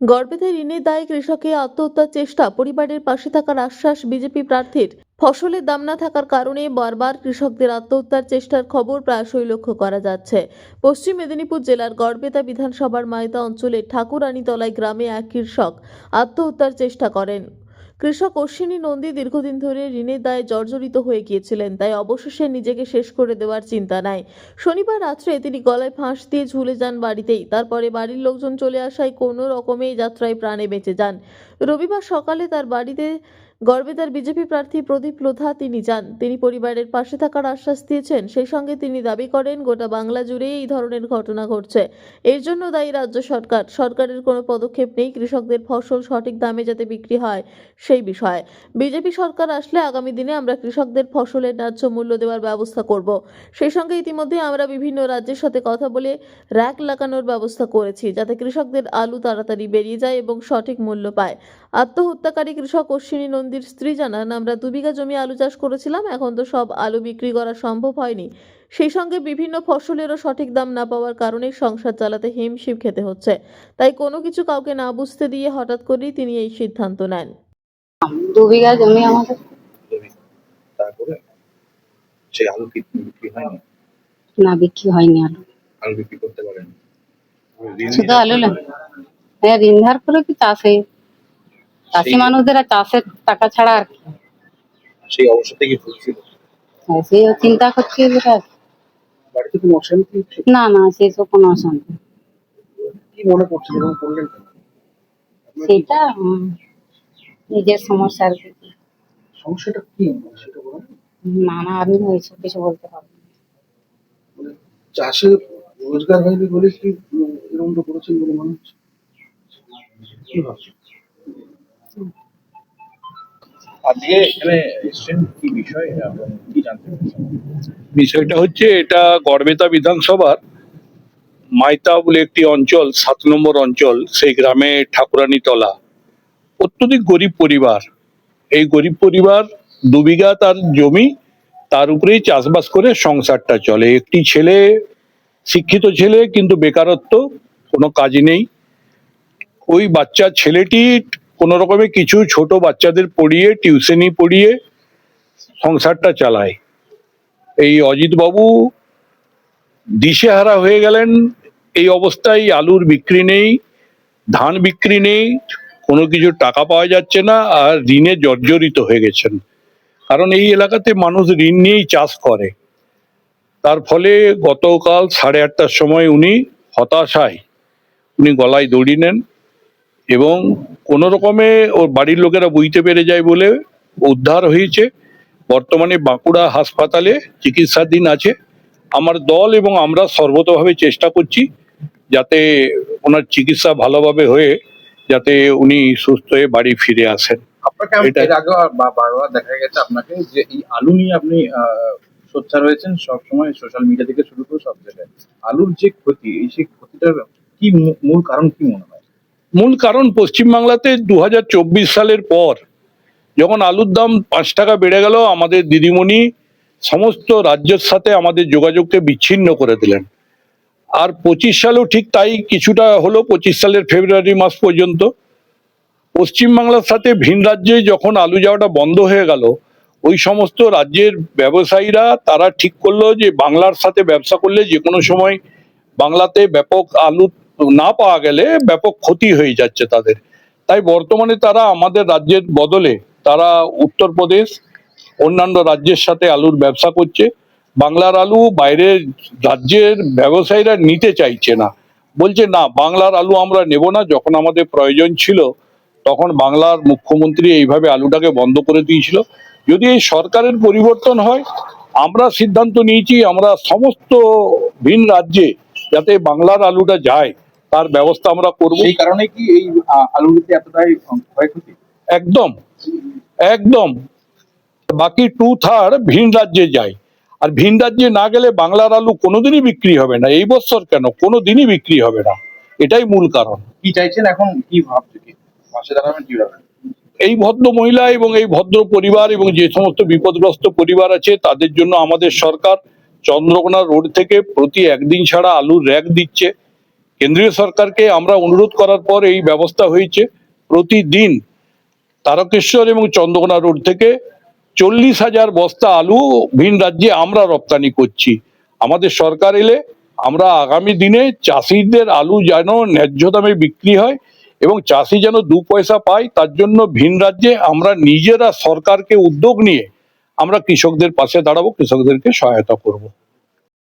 গর্ভেতে ঋণের দায়ে কৃষকের আত্মহত্যার চেষ্টা, পরিবারের পাশে থাকার আশ্বাস বিজেপি প্রার্থীর। ফসলের দাম না থাকার কারণে বারবার কৃষকদের আত্মহত্যার চেষ্টার খবর প্রায়শই লক্ষ্য করা যাচ্ছে। পশ্চিম মেদিনীপুর জেলার গড়বেতা বিধানসভার মাইতা অঞ্চলের ঠাকুরানীতলায় গ্রামে এক কৃষক আত্মহত্যার চেষ্টা করেন। কৃষক অশ্বিনী নন্দী দীর্ঘদিন ধরে ঋণের দায়ে জর্জরিত হয়ে গিয়েছিলেন, তাই অবশেষে নিজেকে শেষ করে দেওয়ার চিন্তা নাই। শনিবার রাত্রে তিনি গলায় ফাঁস দিয়ে ঝুলে যান বাড়িতেই। তারপরে বাড়ির লোকজন চলে আসায় কোনো রকমে এই যাত্রায় প্রাণে বেঁচে যান। রবিবার সকালে তার বাড়িতে গড়বেতার বিজেপি প্রার্থী প্রদীপ লোধা তিনি যান। তিনি পরিবারের পাশে থাকার আশ্বাস দিয়েছেন। সেই সঙ্গে তিনি দাবি করেন গোটা বাংলা জুড়ে এই ধরনের ঘটনা ঘটছে। এর জন্য দায়ী রাজ্য সরকার। সরকারের কোনো পদক্ষেপ নেই কৃষকদের ফসল সঠিক দামে যাতে বিক্রি হয় সেই বিষয়ে। বিজেপি সরকার আসলে আগামী দিনে আমরা কৃষকদের ফসলের ন্যায্য মূল্য দেওয়ার ব্যবস্থা করব। সেই সঙ্গে ইতিমধ্যে আমরা বিভিন্ন রাজ্যের সাথে কথা বলে র‍্যাক লাগানোর ব্যবস্থা করেছি, যাতে কৃষকদের আলু তাড়াতাড়ি বেরিয়ে যায় এবং সঠিক মূল্য পায়। আত্মহত্যাকারী কৃষক অশ্বিনী নন্দীর স্ত্রী জানান, আমরা 2 বিঘা জমি আলু চাষ করেছিলাম, এখন তো সব আলু বিক্রি করা সম্ভব হয়নি। সেই সঙ্গে বিভিন্ন ফসলেরও সঠিক দাম না পাওয়ার কারণে সংসার চালাতে হিমশিম খেতে হচ্ছে। তাই কোনো কিছু কাউকে না বুঝতে দিয়ে হঠাৎ করেই তিনি এই সিদ্ধান্ত নেন। 2 বিঘা জমি আমাদের। জমি। তারপরে সেই আলু কি বিক্রি হয়নি? না, বিক্রি হয়নি আলু। আলু বিক্রি করতে পারেন? শুধু আলু না, হ্যাঁ, ঋণ ধার করে কি চাষে, চাষি মানুষদের আর চাষের টাকা ছাড়া আর কি। সেই অবস্থা থেকে ভুগছিল। হ্যাঁ, সেই চিন্তা করছি যেটা। বাড়িতে কোনো অশান্তি হচ্ছে? না না, সেসব কোনো অশান্তি। কি মনে করছেন এবং করলেন কেন? সেটা নিজের সমস্যা আর কি। সমস্যাটা কি সেটা বলুন। না না, আমি ওইসব কিছু বলতে পারবো না। চাষে রোজগার হয়নি বলে কি এরকমটা করেছেন বলে মনে হচ্ছে? কি ভাবছেন? আজকে এখানে এসেছেন কি বিষয় এবং কি জানতে চাচ্ছেন? বিষয়টা হচ্ছে, এটা গড়বেতা বিধানসভার মাইতা বলে একটি অঞ্চল, 7 নম্বর অঞ্চল। সেই গ্রামে ঠাকুরানীতলা, অত্যধিক গরিব পরিবার। এই গরিব পরিবার 2 বিঘা তার জমি, তার উপরেই চাষবাস করে সংসারটা চলে। একটি ছেলে, শিক্ষিত ছেলে, কিন্তু বেকারত্ব, কোনো কাজ নেই। ওই বাচ্চা ছেলেটি কোনো রকমে কিছু ছোট বাচ্চাদের পড়িয়ে, টিউশনি পড়িয়ে সংসারটা চালায়। এই অজিত বাবু দিশেহারা হয়ে গেলেন। এই অবস্থায় আলুর বিক্রি নেই, ধান বিক্রি নেই, কোনো কিছু টাকা পাওয়া যাচ্ছে না, আর ঋণে জর্জরিত হয়ে গেছেন। কারণ এই এলাকাতে মানুষ ঋণ নিয়েই চাষ করে। তার ফলে গতকাল 8:30টার সময় উনি হতাশায় গলায় দড়ি নেন এবং কোনো রকমে ওর বাড়ির লোকেরা বুঝতে পেরে যায় বলে উদ্ধার হয়েছে। বর্তমানে বাঁকুড়া হাসপাতালে চিকিৎসাধীন আছে। আমার দল এবং আমরা সর্বতভাবে চেষ্টা করছি যাতে ওনার চিকিৎসা ভালোভাবে হয়ে যাতে উনি সুস্থ হয়ে বাড়ি ফিরে আসেন। আপনাকে এর আগে বারবার দেখা গেছে আপনাকে যে এই আলু নিয়ে আপনি সোচ্চার রয়েছেন সবসময়, সোশ্যাল মিডিয়া থেকে শুরু করে সব জায়গায়। আলুর যে ক্ষতি, এই সেই ক্ষতিটার কি মূল কারণ কি মনে হয়? মূল কারণ, পশ্চিমবাংলাতে 2024 সালের পর যখন আলুর দাম 5 টাকা বেড়ে গেল, আমাদের দিদিমণি সমস্ত রাজ্যের সাথে আমাদের যোগাযোগকে বিচ্ছিন্ন করে দিলেন। আর 25 সালেও ঠিক তাই কিছুটা হলো। 25 সালের ফেব্রুয়ারি মাস পর্যন্ত পশ্চিমবাংলার সাথে ভিন রাজ্যে যখন আলু যাওয়াটা বন্ধ হয়ে গেল, ওই সমস্ত রাজ্যের ব্যবসায়ীরা তারা ঠিক করলো যে বাংলার সাথে ব্যবসা করলে যে কোনো সময় বাংলাতে ব্যাপক আলু না পাওয়া গেলে ব্যাপক ক্ষতি হয়ে যাচ্ছে তাদের। তাই বর্তমানে তারা আমাদের রাজ্যের বদলে তারা উত্তরপ্রদেশ, অন্যান্য রাজ্যের সাথে আলুর ব্যবসা করছে। বাংলার আলু বাইরের রাজ্যের ব্যবসায়ীরা নিতে চাইছে না, বলছে না বাংলার আলু আমরা নেব না। যখন আমাদের প্রয়োজন ছিল তখন বাংলার মুখ্যমন্ত্রী এইভাবে আলুটাকে বন্ধ করে দিয়েছিল। যদি এই সরকারের পরিবর্তন হয়, আমরা সিদ্ধান্ত নিয়েছি আমরা সমস্ত ভিন রাজ্যে যাতে বাংলার আলুটা যায় তার ব্যবস্থা আমরা করব। এই কারণে কি এই আলুতে এতটাই ক্ষয়ক্ষতি? একদম একদম, বাকি 2/3 ভিন রাজ্যে যায়। আর ভিন রাজ্যে না গেলে বাংলার আলু কোনোদিনই বিক্রি হবে না। এই বছর কেন, কোনোদিনই বিক্রি হবে না। এটাই মূল কারণ। কি চাইছেন এখন, কি ভাবছেন, কি পাশে দাঁড়াবেন কিভাবে? এই ভদ্র মহিলা এবং এই ভদ্র পরিবার এবং যে সমস্ত বিপদগ্রস্ত পরিবার আছে তাদের জন্য আমাদের সরকার চন্দ্রকোনা রোড থেকে প্রতি 1 দিন ছাড়া আলুর র‍্যাক দিচ্ছে। কেন্দ্রীয় সরকারকে আমরা অনুরোধ করার পর এই ব্যবস্থা হয়েছে। প্রতিদিন তারকেশ্বর এবং চন্দ্রকোনা রোড থেকে 40,000 বস্তা আলু ভিন রাজ্যে আমরা রপ্তানি করছি। আমাদের সরকার এলে আমরা আগামী দিনে চাষিদের আলু যেন ন্যায্য দামে বিক্রি হয় এবং চাষি যেন 2 পয়সা পায়, তার জন্য ভিন রাজ্যে আমরা নিজেরা সরকারকে উদ্যোগ নিয়ে আমরা কৃষকদের পাশে দাঁড়াবো, কৃষকদেরকে সহায়তা করব।